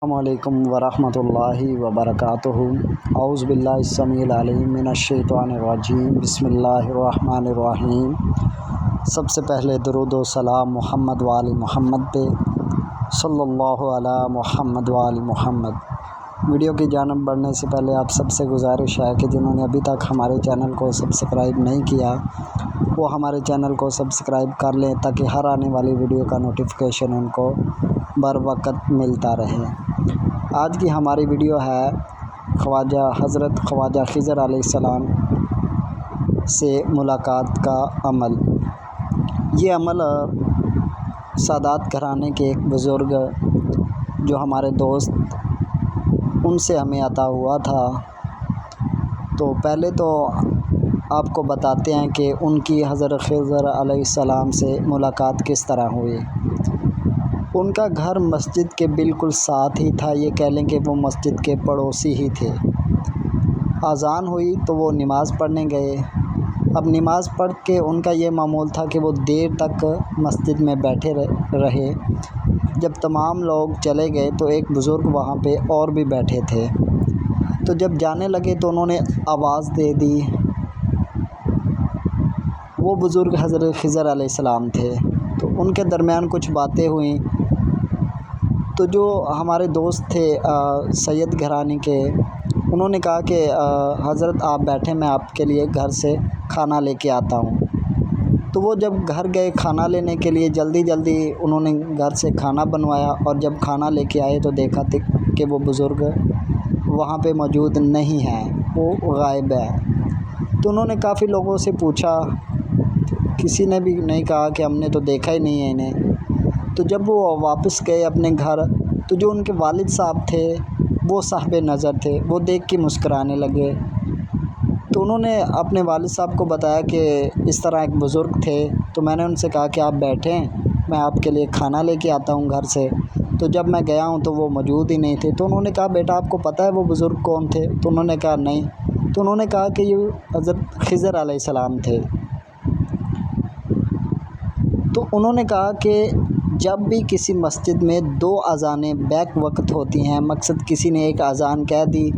السلام علیکم ورحمۃ اللہ وبرکاتہ۔ اعوذ باللہ السمیع العلیم من الشیطان الرجیم، بسم اللہ الرحمن الرحیم۔ سب سے پہلے درود و سلام محمد وآل محمد پہ، صلی اللہ علی محمد وآل محمد۔ ویڈیو کی جانب بڑھنے سے پہلے آپ سب سے گزارش ہے کہ جنہوں نے ابھی تک ہمارے چینل کو سبسکرائب نہیں کیا وہ ہمارے چینل کو سبسکرائب کر لیں تاکہ ہر آنے والی ویڈیو کا نوٹیفیکیشن ان کو بر وقت ملتا رہے۔ آج کی ہماری ویڈیو ہے حضرت خواجہ خضر علیہ السلام سے ملاقات کا عمل۔ یہ عمل سادات گھرانے کے ایک بزرگ جو ہمارے دوست ان سے ہمیں عطا ہوا تھا۔ تو پہلے تو آپ کو بتاتے ہیں کہ ان کی حضرت خضر علیہ السلام سے ملاقات کس طرح ہوئی۔ ان کا گھر مسجد کے بالکل ساتھ ہی تھا، یہ کہہ لیں کہ وہ مسجد کے پڑوسی ہی تھے۔ اذان ہوئی تو وہ نماز پڑھنے گئے۔ اب نماز پڑھ کے ان کا یہ معمول تھا کہ وہ دیر تک مسجد میں بیٹھے رہے۔ جب تمام لوگ چلے گئے تو ایک بزرگ وہاں پہ اور بھی بیٹھے تھے، تو جب جانے لگے تو انہوں نے آواز دے دی۔ وہ بزرگ حضرت خضر علیہ السلام تھے، تو ان کے درمیان کچھ باتیں ہوئیں۔ تو جو ہمارے دوست تھے سید گھرانے کے، انہوں نے کہا کہ حضرت آپ بیٹھیں، میں آپ کے لیے گھر سے کھانا لے کے آتا ہوں۔ تو وہ جب گھر گئے کھانا لینے کے لیے، جلدی جلدی انہوں نے گھر سے کھانا بنوایا، اور جب کھانا لے کے آئے تو دیکھا کہ وہ بزرگ وہاں پہ موجود نہیں ہیں، وہ غائب ہے۔ تو انہوں نے کافی لوگوں سے پوچھا، کسی نے بھی نہیں کہا کہ ہم نے تو دیکھا ہی نہیں ہے انہیں۔ تو جب وہ واپس گئے اپنے گھر تو جو ان کے والد صاحب تھے وہ صاحب نظر تھے، وہ دیکھ کے مسکرانے لگے۔ تو انہوں نے اپنے والد صاحب کو بتایا کہ اس طرح ایک بزرگ تھے، تو میں نے ان سے کہا کہ آپ بیٹھیں، میں آپ کے لیے کھانا لے کے آتا ہوں گھر سے۔ تو جب میں گیا ہوں تو وہ موجود ہی نہیں تھے۔ تو انہوں نے کہا بیٹا آپ کو پتہ ہے وہ بزرگ کون تھے؟ تو انہوں نے کہا نہیں۔ تو انہوں نے کہا کہ یہ حضرت خضر علیہ السلام تھے۔ تو انہوں نے کہا کہ جب بھی کسی مسجد میں دو اذانیں بیک وقت ہوتی ہیں، مقصد کسی نے ایک اذان کہہ دی،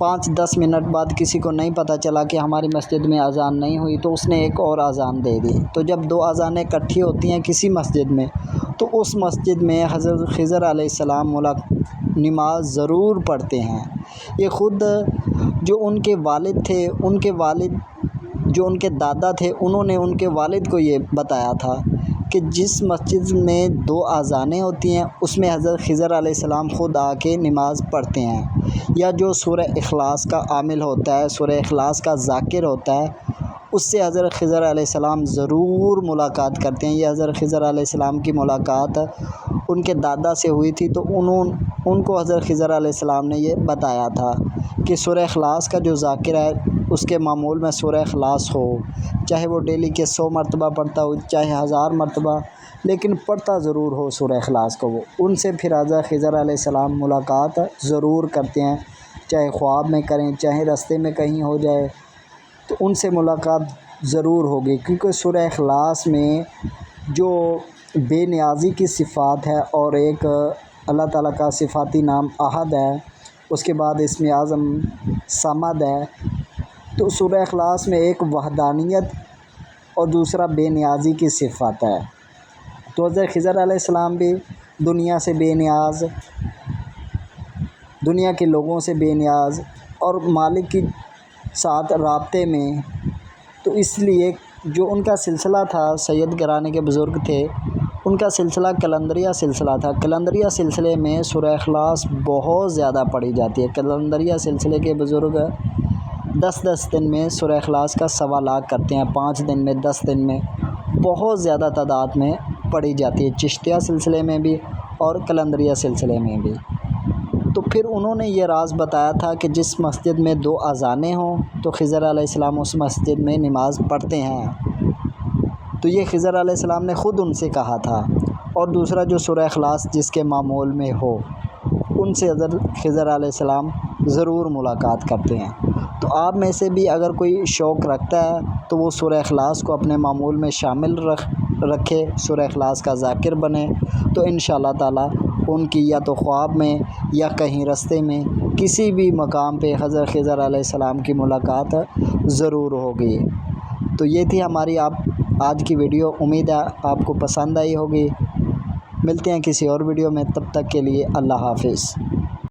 5-10 منٹ بعد کسی کو نہیں پتہ چلا کہ ہماری مسجد میں اذان نہیں ہوئی تو اس نے ایک اور اذان دے دی، تو جب دو اذانیں اکٹھی ہوتی ہیں کسی مسجد میں تو اس مسجد میں حضرت خضر علیہ السلام نماز ضرور پڑھتے ہیں۔ یہ خود جو ان کے والد تھے، ان کے والد جو ان کے دادا تھے، انہوں نے ان کے والد کو یہ بتایا تھا کہ جس مسجد میں دو اذانیں ہوتی ہیں اس میں حضرت خضر علیہ السلام خود آ کے نماز پڑھتے ہیں، یا جو سورہ اخلاص کا عامل ہوتا ہے، سورہ اخلاص کا ذاکر ہوتا ہے، اس سے حضرت خضر علیہ السلام ضرور ملاقات کرتے ہیں۔ یہ حضرت خضر علیہ السلام کی ملاقات ان کے دادا سے ہوئی تھی، تو ان کو حضرت خضر علیہ السلام نے یہ بتایا تھا کہ سورہ اخلاص کا جو ذاکر ہے اس کے معمول میں سورہ اخلاص ہو، چاہے وہ ڈیلی کے 100 مرتبہ پڑھتا ہو، چاہے 1000 مرتبہ، لیکن پڑھتا ضرور ہو سورہ اخلاص کو۔ وہ ان سے پھر حضرت خضر علیہ السلام ملاقات ضرور کرتے ہیں، چاہے خواب میں کریں، چاہے راستے میں کہیں ہو جائے، تو ان سے ملاقات ضرور ہوگی، کیونکہ سورہ اخلاص میں جو بے نیازی کی صفات ہے اور ایک اللہ تعالیٰ کا صفاتی نام احد ہے، اس کے بعد اسم اعظم صمد ہے، تو سورہ اخلاص میں ایک وحدانیت اور دوسرا بے نیازی کی صفت ہے۔ تو حضرت خضر علیہ السلام بھی دنیا سے بے نیاز، دنیا کے لوگوں سے بے نیاز اور مالک کے ساتھ رابطے میں، تو اس لیے جو ان کا سلسلہ تھا، سید گھرانے کے بزرگ تھے، ان کا سلسلہ کلندریہ سلسلہ تھا۔ کلندریہ سلسلے میں سورہ اخلاص بہت زیادہ پڑھی جاتی ہے۔ کلندریہ سلسلے کے بزرگ 10 دن میں سورہ اخلاص کا 1.25 لاکھ کرتے ہیں، 5 دن میں، 10 دن میں، بہت زیادہ تعداد میں پڑھی جاتی ہے، چشتیہ سلسلے میں بھی اور کلندریہ سلسلے میں بھی۔ تو پھر انہوں نے یہ راز بتایا تھا کہ جس مسجد میں 2 اذانیں ہوں تو خضر علیہ السلام اس مسجد میں نماز پڑھتے ہیں۔ تو یہ خضر علیہ السلام نے خود ان سے کہا تھا۔ اور دوسرا جو سورہ اخلاص جس کے معمول میں ہو، ان سے حضرت خضر علیہ السلام ضرور ملاقات کرتے ہیں۔ تو آپ میں سے بھی اگر کوئی شوق رکھتا ہے تو وہ سورہ اخلاص کو اپنے معمول میں شامل رکھے، سورہ اخلاص کا ذاکر بنے، تو انشاءاللہ تعالی ان کی یا تو خواب میں یا کہیں راستے میں کسی بھی مقام پہ حضرت خضر علیہ السلام کی ملاقات ضرور ہوگی۔ تو یہ تھی ہماری آج کی ویڈیو، امید ہے آپ کو پسند آئی ہوگی۔ ملتے ہیں کسی اور ویڈیو میں، تب تک کے لیے اللہ حافظ۔